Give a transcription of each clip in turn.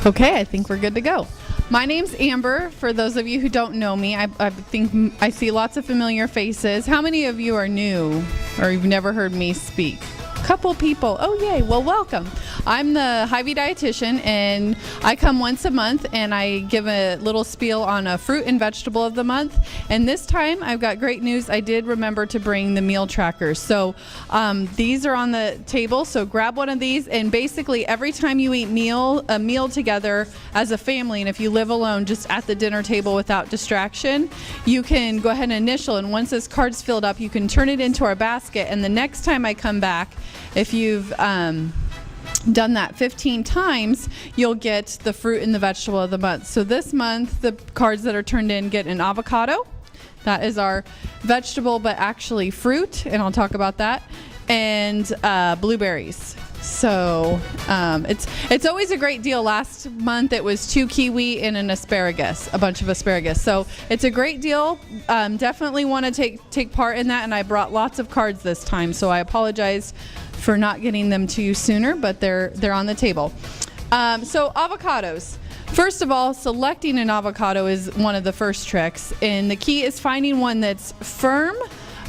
Okay, I think we're good to go. My name's Amber. For those of you who don't know me, I think I see lots of familiar faces. How many of you are new or you've never heard me speak? Couple people. Oh, yay. Well, welcome. I'm the Hy-Vee dietitian, and I come once a month, and I give a little spiel on a fruit and vegetable of the month. And this time, I've got great news. I did remember to bring the meal trackers. So these are on the table, so grab one of these, and basically every time you eat a meal together as a family, and if you live alone, just at the dinner table without distraction, you can go ahead and initial, and once this card's filled up, you can turn it into our basket, and the next time I come back, if you've done that 15 times, you'll get the fruit and the vegetable of the month. So this month, the cards that are turned in get an avocado. That is our vegetable, but actually fruit, and I'll talk about that, and blueberries. So it's always a great deal. Last month it was 2 kiwi and a bunch of asparagus. So it's a great deal. Definitely want to take part in that, and I brought lots of cards this time, so I apologize for not getting them to you sooner, but they're on the table. So avocados. First of all, selecting an avocado is one of the first tricks, and the key is finding one that's firm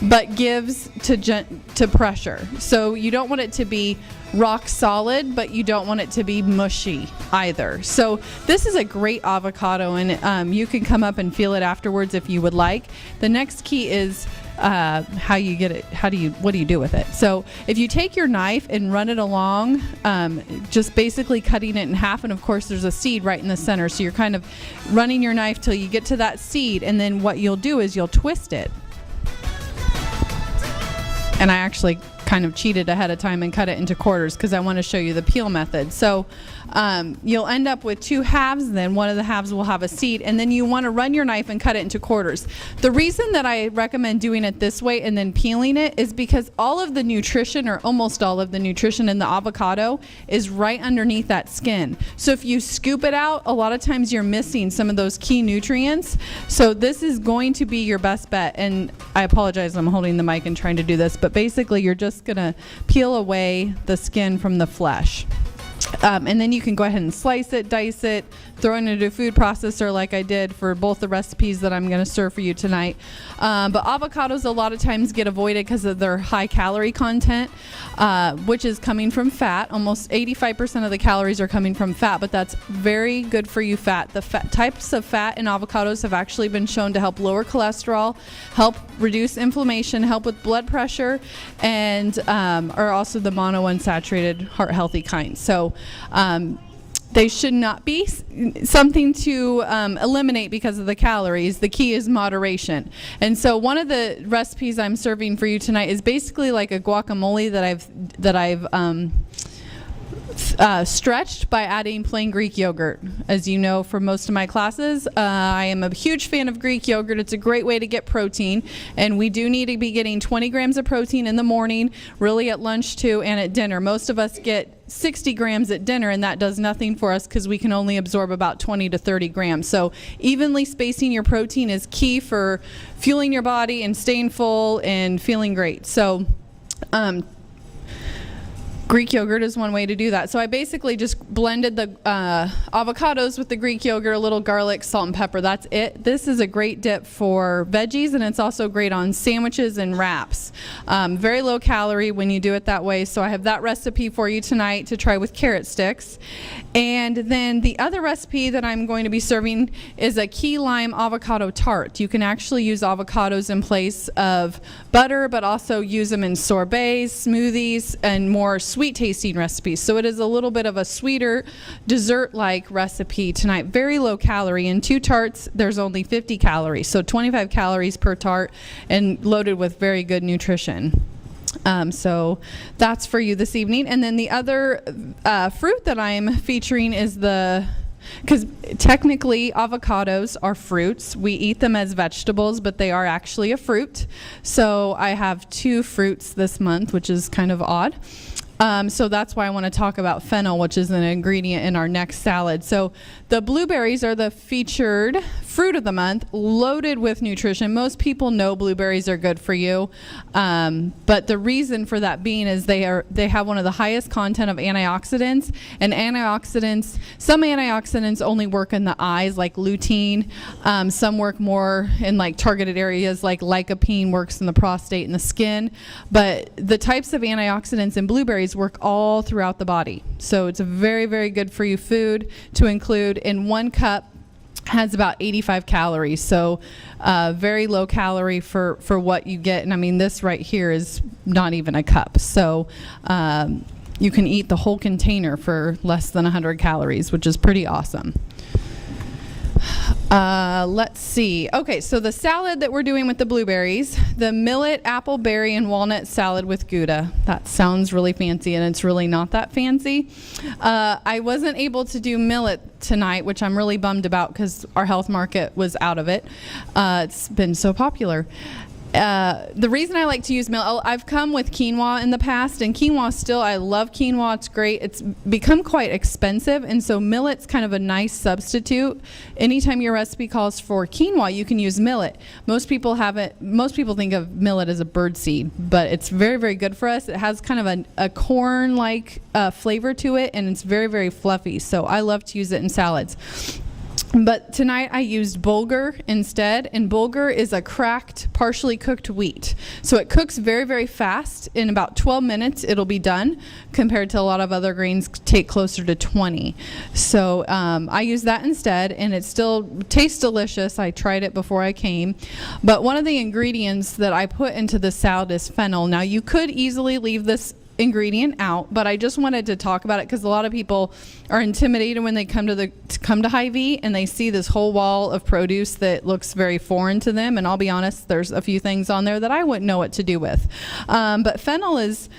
but gives to pressure. So you don't want it to be rock solid, but you don't want it to be mushy either. So this is a great avocado, and you can come up and feel it afterwards if you would like. The next key is how you get it. What do you do with it? So if you take your knife and run it along, just basically cutting it in half, and of course there's a seed right in the center, so you're kind of running your knife till you get to that seed, and then what you'll do is you'll twist it. And I actually kind of cheated ahead of time and cut it into quarters because I want to show you the peel method. So you'll end up with 2 halves, and then one of the halves will have a seed, and then you want to run your knife and cut it into quarters. The reason that I recommend doing it this way and then peeling it is because all of the nutrition, or almost all of the nutrition in the avocado, is right underneath that skin. So if you scoop it out, a lot of times you're missing some of those key nutrients. So this is going to be your best bet. And I apologize, I'm holding the mic and trying to do this, but basically you're just going to peel away the skin from the flesh. And then you can go ahead and slice it, dice it, throw it into a food processor like I did for both the recipes that I'm going to serve for you tonight. But avocados a lot of times get avoided because of their high calorie content, which is coming from fat. Almost 85% of the calories are coming from fat, but that's very good for you fat. The types of fat in avocados have actually been shown to help lower cholesterol, help reduce inflammation, help with blood pressure, and are also the monounsaturated heart healthy kind. So they should not be something to eliminate because of the calories. The key is moderation. And so one of the recipes I'm serving for you tonight is basically like a guacamole that I've stretched by adding plain Greek yogurt. As you know from most of my classes, I am a huge fan of Greek yogurt. It's a great way to get protein, and we do need to be getting 20 grams of protein in the morning, really at lunch too, and at dinner. Most of us get 60 grams at dinner, and that does nothing for us because we can only absorb about 20 to 30 grams. So evenly spacing your protein is key for fueling your body and staying full and feeling great. So Greek yogurt is one way to do that. So I basically just blended the avocados with the Greek yogurt, a little garlic, salt, and pepper. That's it. This is a great dip for veggies, and it's also great on sandwiches and wraps. Very low calorie when you do it that way. So I have that recipe for you tonight to try with carrot sticks. And then the other recipe that I'm going to be serving is a key lime avocado tart. You can actually use avocados in place of butter, but also use them in sorbets, smoothies, and more sweet tasting recipes. So it is a little bit of a sweeter dessert-like recipe tonight. Very low calorie. In 2 tarts, there's only 50 calories. So 25 calories per tart and loaded with very good nutrition. So that's for you this evening. And then the other fruit that I'm featuring is because technically avocados are fruits. We eat them as vegetables, but they are actually a fruit. So I have 2 fruits this month, which is kind of odd. So that's why I want to talk about fennel, which is an ingredient in our next salad. So the blueberries are the featured fruit of the month, loaded with nutrition. Most people know blueberries are good for you, but the reason for that being is they have one of the highest content of antioxidants, and some antioxidants only work in the eyes, like lutein. Some work more in like targeted areas, like lycopene works in the prostate and the skin. But the types of antioxidants in blueberries work all throughout the body. So it's a very, very good for you food to include. In 1 cup has about 85 calories, so very low calorie for what you get. And I mean, this right here is not even a cup, so you can eat the whole container for less than 100 calories, which is pretty awesome. Let's see. Okay, so the salad that we're doing with the blueberries, the millet, apple, berry, and walnut salad with Gouda. That sounds really fancy, and it's really not that fancy. I wasn't able to do millet tonight, which I'm really bummed about because our health market was out of it. It's been so popular. The reason I like to use millet, I've come with quinoa in the past, and quinoa still, I love quinoa, it's great. It's become quite expensive, and so millet's kind of a nice substitute. Anytime your recipe calls for quinoa, you can use millet. Most people think of millet as a bird seed, but it's very, very good for us. It has kind of a corn-like flavor to it, and it's very, very fluffy, so I love to use it in salads. But tonight I used bulgur instead, and bulgur is a cracked, partially cooked wheat. So it cooks very, very fast. In about 12 minutes, it'll be done, compared to a lot of other grains take closer to 20. So I use that instead, and it still tastes delicious. I tried it before I came. But one of the ingredients that I put into the salad is fennel. Now, you could easily leave this ingredient out, but I just wanted to talk about it because a lot of people are intimidated when they come to Hy-Vee and they see this whole wall of produce that looks very foreign to them. And I'll be honest, there's a few things on there that I wouldn't know what to do with. But fennel is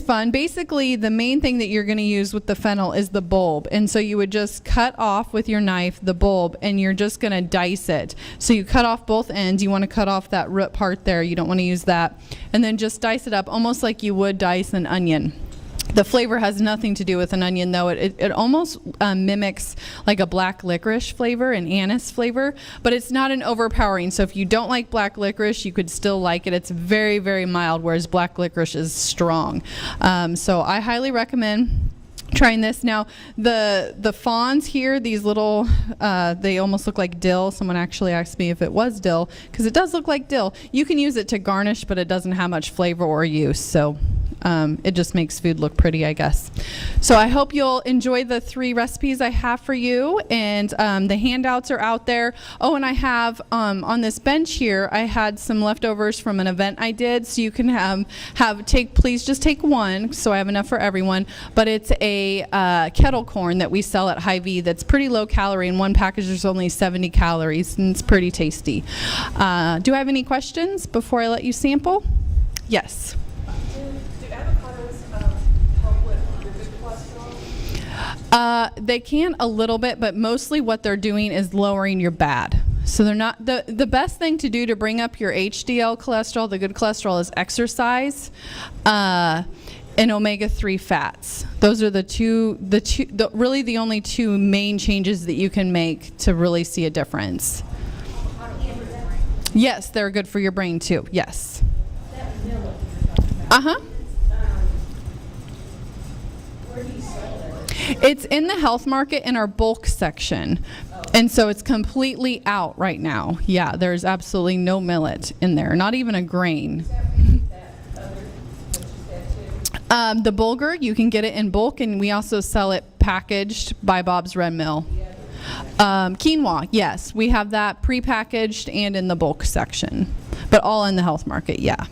fun. Basically, the main thing that you're going to use with the fennel is the bulb. And so you would just cut off with your knife the bulb, and you're just going to dice it. So you cut off both ends. You want to cut off that root part there. You don't want to use that. And then just dice it up almost like you would dice an onion. The flavor has nothing to do with an onion, though. It almost mimics like a black licorice flavor, an anise flavor, but it's not an overpowering. So if you don't like black licorice, you could still like it. It's very, very mild, whereas black licorice is strong. So I highly recommend trying this. Now, the fawns here, these little, they almost look like dill. Someone actually asked me if it was dill, because it does look like dill. You can use it to garnish, but it doesn't have much flavor or use. So it just makes food look pretty, I guess. So I hope you'll enjoy the 3 recipes I have for you, and the handouts are out there. Oh, and I have on this bench here, I had some leftovers from an event I did, so you can please just take one, so I have enough for everyone. But it's a kettle corn that we sell at Hy-Vee that's pretty low calorie. In one package, there's only 70 calories, and it's pretty tasty. Do I have any questions before I let you sample? Yes. They can a little bit, but mostly what they're doing is lowering your bad. So they're not the best thing to do to bring up your HDL cholesterol, the good cholesterol, is exercise and omega-3 fats. Those are really the only 2 main changes that you can make to really see a difference. Yes, they're good for your brain too. Yes. Uh-huh. It's in the health market in our bulk section. And so it's completely out right now. Yeah, there's absolutely no millet in there, not even a grain. The bulgur, you can get it in bulk, and we also sell it packaged by Bob's Red Mill. Quinoa, yes, we have that prepackaged and in the bulk section, but all in the health market, yeah.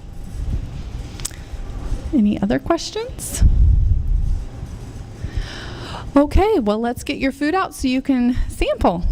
Any other questions? Okay, well, let's get your food out so you can sample.